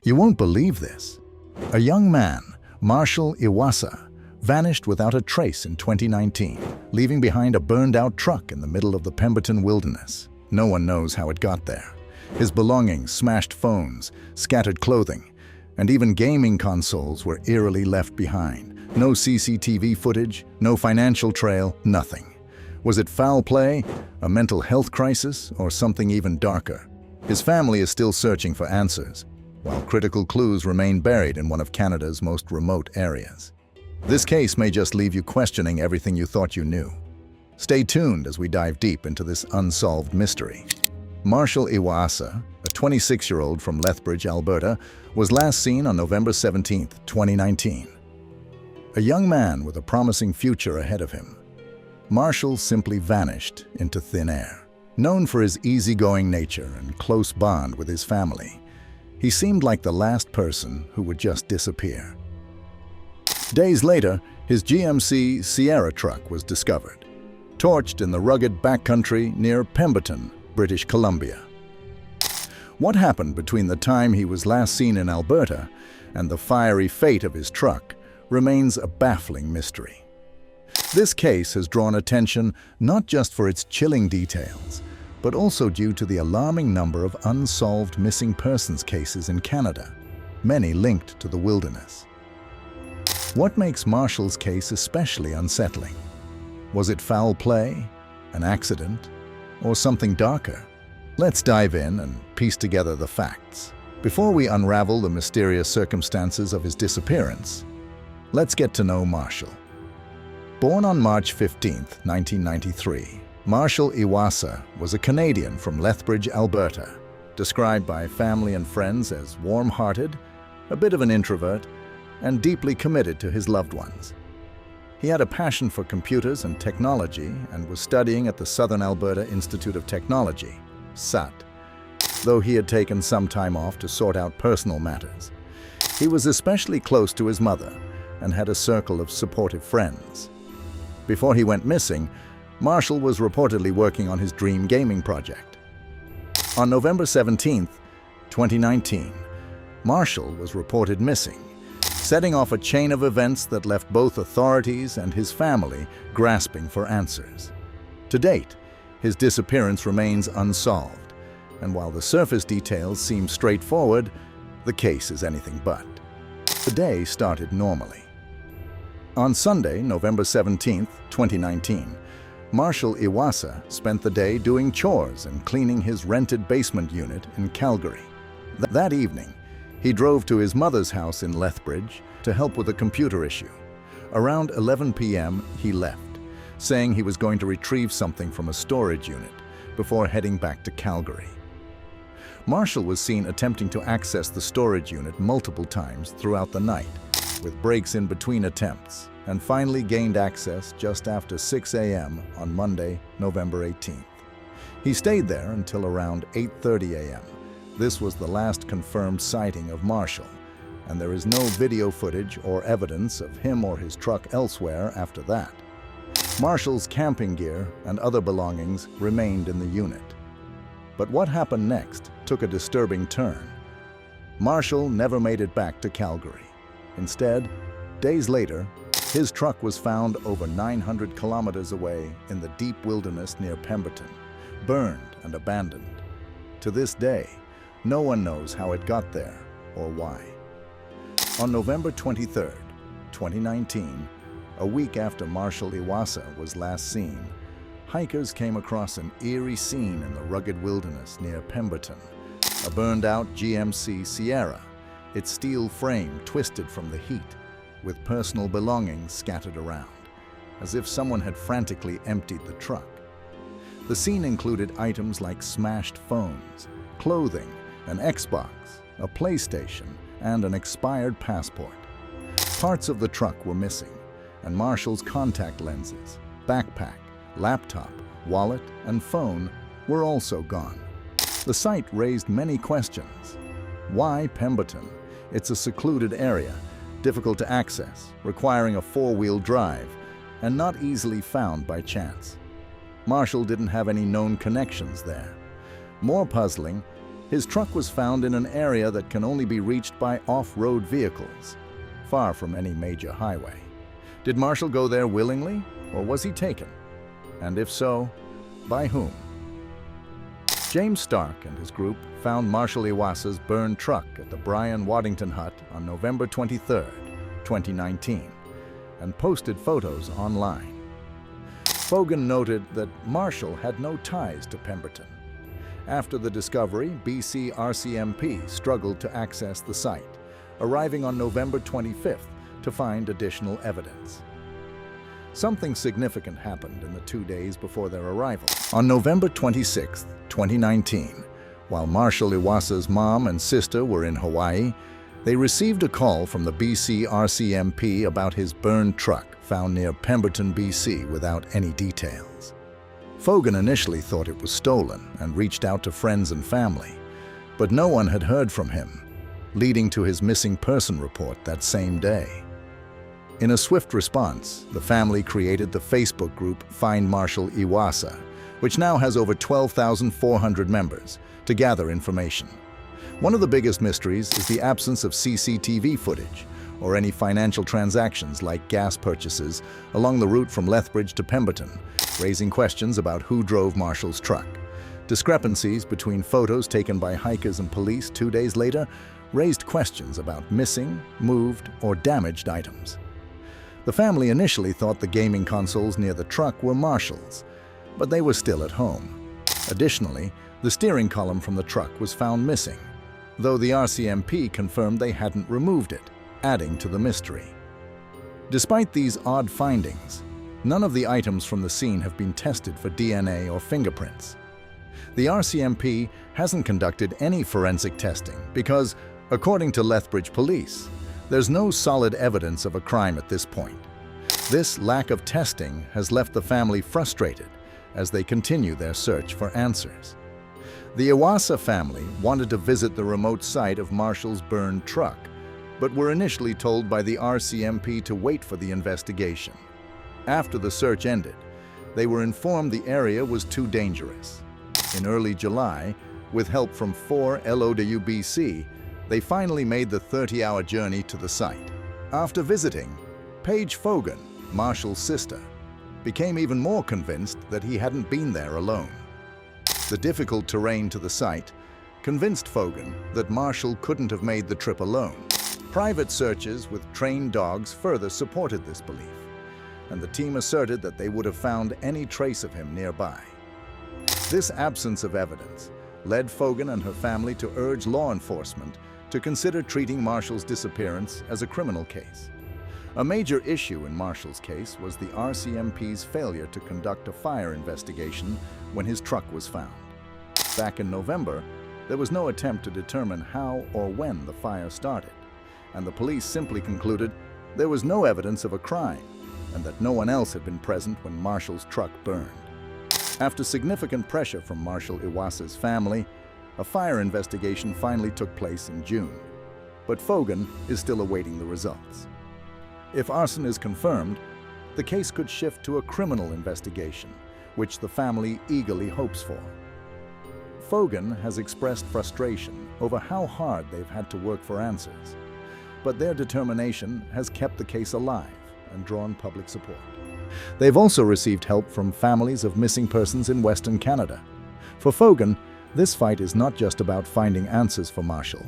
You won't believe this. A young man, Marshal Iwaasa, vanished without a trace in 2019, leaving behind a burned-out truck in the middle of the Pemberton wilderness. No one knows how it got there. His belongings, smashed phones, scattered clothing, and even gaming consoles were eerily left behind. No CCTV footage, no financial trail, nothing. Was it foul play, a mental health crisis, or something even darker? His family is still searching for answers, while critical clues remain buried in one of Canada's most remote areas. This case may just leave you questioning everything you thought you knew. Stay tuned as we dive deep into this unsolved mystery. Marshal Iwaasa, a 26-year-old from Lethbridge, Alberta, was last seen on November 17, 2019. A young man with a promising future ahead of him, Marshal simply vanished into thin air. Known for his easygoing nature and close bond with his family, he seemed like the last person who would just disappear. Days later, his GMC Sierra truck was discovered, torched in the rugged backcountry near Pemberton, British Columbia. What happened between the time he was last seen in Alberta and the fiery fate of his truck remains a baffling mystery. This case has drawn attention not just for its chilling details, but also due to the alarming number of unsolved missing persons cases in Canada, many linked to the wilderness. What makes Marshal's case especially unsettling? Was it foul play, an accident, or something darker? Let's dive in and piece together the facts. Before we unravel the mysterious circumstances of his disappearance, let's get to know Marshal. Born on March 15, 1993, Marshal Iwaasa was a Canadian from Lethbridge, Alberta, described by family and friends as warm-hearted, a bit of an introvert, and deeply committed to his loved ones. He had a passion for computers and technology and was studying at the Southern Alberta Institute of Technology, SUT, though he had taken some time off to sort out personal matters. He was especially close to his mother and had a circle of supportive friends. Before he went missing, Marshal was reportedly working on his dream gaming project. On November 17, 2019, Marshal was reported missing, setting off a chain of events that left both authorities and his family grasping for answers. To date, his disappearance remains unsolved, and while the surface details seem straightforward, the case is anything but. The day started normally. On Sunday, November 17, 2019, Marshal Iwaasa spent the day doing chores and cleaning his rented basement unit in Calgary. That evening, he drove to his mother's house in Lethbridge to help with a computer issue. Around 11 p.m., he left, saying he was going to retrieve something from a storage unit before heading back to Calgary. Marshal was seen attempting to access the storage unit multiple times throughout the night, with breaks in between attempts, and finally gained access just after 6 a.m. on Monday, November 18th. He stayed there until around 8:30 a.m. This was the last confirmed sighting of Marshal, and there is no video footage or evidence of him or his truck elsewhere after that. Marshal's camping gear and other belongings remained in the unit. But what happened next took a disturbing turn. Marshal never made it back to Calgary. Instead, days later, his truck was found over 900 kilometers away in the deep wilderness near Pemberton, burned and abandoned. To this day, no one knows how it got there or why. On November 23, 2019, a week after Marshal Iwaasa was last seen, hikers came across an eerie scene in the rugged wilderness near Pemberton. A burned-out GMC Sierra, its steel frame twisted from the heat, with personal belongings scattered around, as if someone had frantically emptied the truck. The scene included items like smashed phones, clothing, an Xbox, a PlayStation, and an expired passport. Parts of the truck were missing, and Marshal's contact lenses, backpack, laptop, wallet, and phone were also gone. The site raised many questions. Why Pemberton? It's a secluded area, difficult to access, requiring a four-wheel drive, and not easily found by chance. Marshal didn't have any known connections there. More puzzling, His truck was found in an area that can only be reached by off-road vehicles, far from any major highway. Did Marshal go there willingly, or was he taken? And if so, by whom? James Stark and his group found Marshal Iwaasa's burned truck at the Brian Waddington hut on November 23, 2019, and posted photos online. Fogan noted that Marshal had no ties to Pemberton. After the discovery, BC RCMP struggled to access the site, arriving on November 25th to find additional evidence. Something significant happened in the 2 days before their arrival. On November 26, 2019, while Marshal Iwaasa's mom and sister were in Hawaii, they received a call from the BC RCMP about his burned truck found near Pemberton, BC, without any details. Fogan initially thought it was stolen and reached out to friends and family, but no one had heard from him, leading to his missing person report that same day. In a swift response, the family created the Facebook group Find Marshal Iwaasa, which now has over 12,400 members, to gather information. One of the biggest mysteries is the absence of CCTV footage or any financial transactions like gas purchases along the route from Lethbridge to Pemberton, raising questions about who drove Marshal's truck. Discrepancies between photos taken by hikers and police 2 days later raised questions about missing, moved, or damaged items. The family initially thought the gaming consoles near the truck were Marshal's, but they were still at home. Additionally, the steering column from the truck was found missing, though the RCMP confirmed they hadn't removed it, adding to the mystery. Despite these odd findings, none of the items from the scene have been tested for DNA or fingerprints. The RCMP hasn't conducted any forensic testing because, according to Lethbridge police, there's no solid evidence of a crime at this point. This lack of testing has left the family frustrated as they continue their search for answers. The Iwaasa family wanted to visit the remote site of Marshal's burned truck, but were initially told by the RCMP to wait for the investigation. After the search ended, they were informed the area was too dangerous. In early July, with help from 4 LOWBC, they finally made the 30-hour journey to the site. After visiting, Paige Fogan, Marshal's sister, became even more convinced that he hadn't been there alone. The difficult terrain to the site convinced Fogan that Marshal couldn't have made the trip alone. Private searches with trained dogs further supported this belief, and the team asserted that they would have found any trace of him nearby. This absence of evidence led Fogan and her family to urge law enforcement to consider treating Marshal's disappearance as a criminal case. A major issue in Marshal's case was the RCMP's failure to conduct a fire investigation when his truck was found. Back in November, there was no attempt to determine how or when the fire started, and the police simply concluded there was no evidence of a crime and that no one else had been present when Marshal's truck burned. After significant pressure from Marshal Iwaasa's family, a fire investigation finally took place in June, but Fogan is still awaiting the results. If arson is confirmed, the case could shift to a criminal investigation, which the family eagerly hopes for. Fogan has expressed frustration over how hard they've had to work for answers, but their determination has kept the case alive and drawn public support. They've also received help from families of missing persons in Western Canada. For Fogan, this fight is not just about finding answers for Marshal.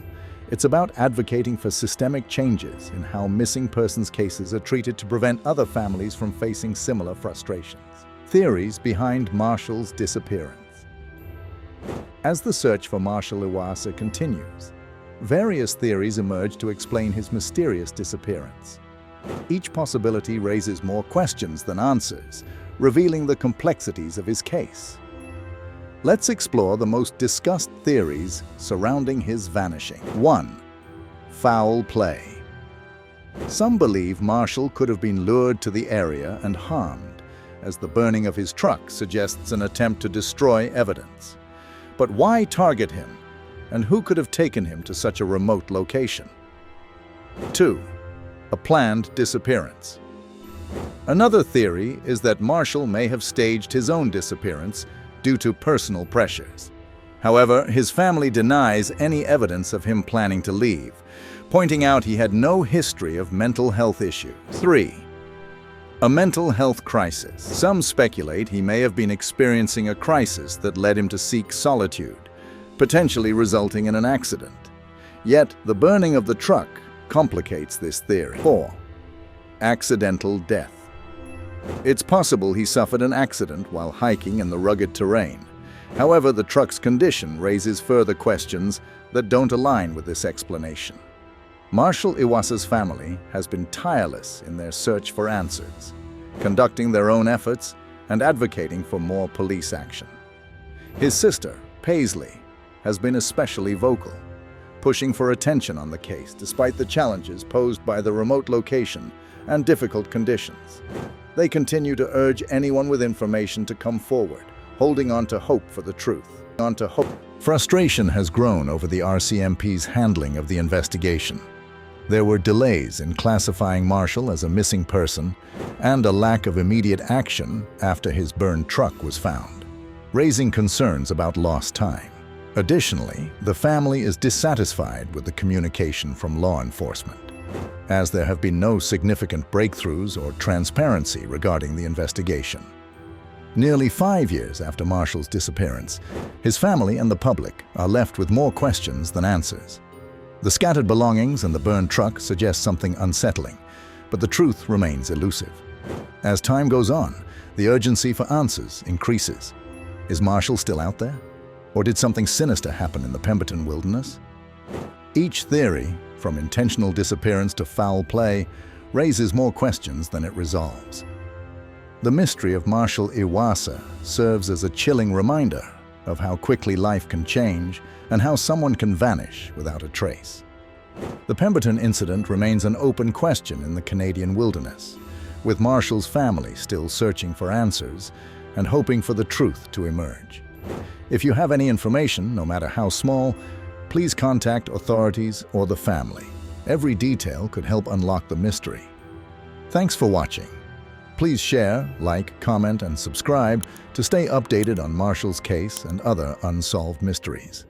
It's about advocating for systemic changes in how missing persons cases are treated to prevent other families from facing similar frustrations. Theories behind Marshal's disappearance. As the search for Marshal Iwaasa continues, various theories emerge to explain his mysterious disappearance. Each possibility raises more questions than answers, revealing the complexities of his case. Let's explore the most discussed theories surrounding his vanishing. 1. Foul play. Some believe Marshal could have been lured to the area and harmed, as the burning of his truck suggests an attempt to destroy evidence. But why target him, and who could have taken him to such a remote location? 2. A planned disappearance. Another theory is that Marshal may have staged his own disappearance due to personal pressures. However, his family denies any evidence of him planning to leave, pointing out he had no history of mental health issues. 3. A mental health crisis. Some speculate he may have been experiencing a crisis that led him to seek solitude, potentially resulting in an accident. Yet, the burning of the truck complicates this theory. 4. Accidental death. It's possible he suffered an accident while hiking in the rugged terrain. However, the truck's condition raises further questions that don't align with this explanation. Marshal Iwaasa's family has been tireless in their search for answers, conducting their own efforts and advocating for more police action. His sister, Paisley, has been especially vocal, pushing for attention on the case despite the challenges posed by the remote location and difficult conditions. They continue to urge anyone with information to come forward, holding on to hope for the truth. Frustration has grown over the RCMP's handling of the investigation. There were delays in classifying Marshal as a missing person and a lack of immediate action after his burned truck was found, raising concerns about lost time. Additionally, the family is dissatisfied with the communication from law enforcement, as there have been no significant breakthroughs or transparency regarding the investigation. Nearly 5 years after Marshal's disappearance, his family and the public are left with more questions than answers. The scattered belongings and the burned truck suggest something unsettling, but the truth remains elusive. As time goes on, the urgency for answers increases. Is Marshal still out there? Or did something sinister happen in the Pemberton wilderness? Each theory, from intentional disappearance to foul play, raises more questions than it resolves. The mystery of Marshal Iwaasa serves as a chilling reminder of how quickly life can change and how someone can vanish without a trace. The Pemberton incident remains an open question in the Canadian wilderness, with Marshal's family still searching for answers and hoping for the truth to emerge. If you have any information, no matter how small, please contact authorities or the family. Every detail could help unlock the mystery. Thanks for watching. Please share, like, comment, and subscribe to stay updated on Marshal's case and other unsolved mysteries.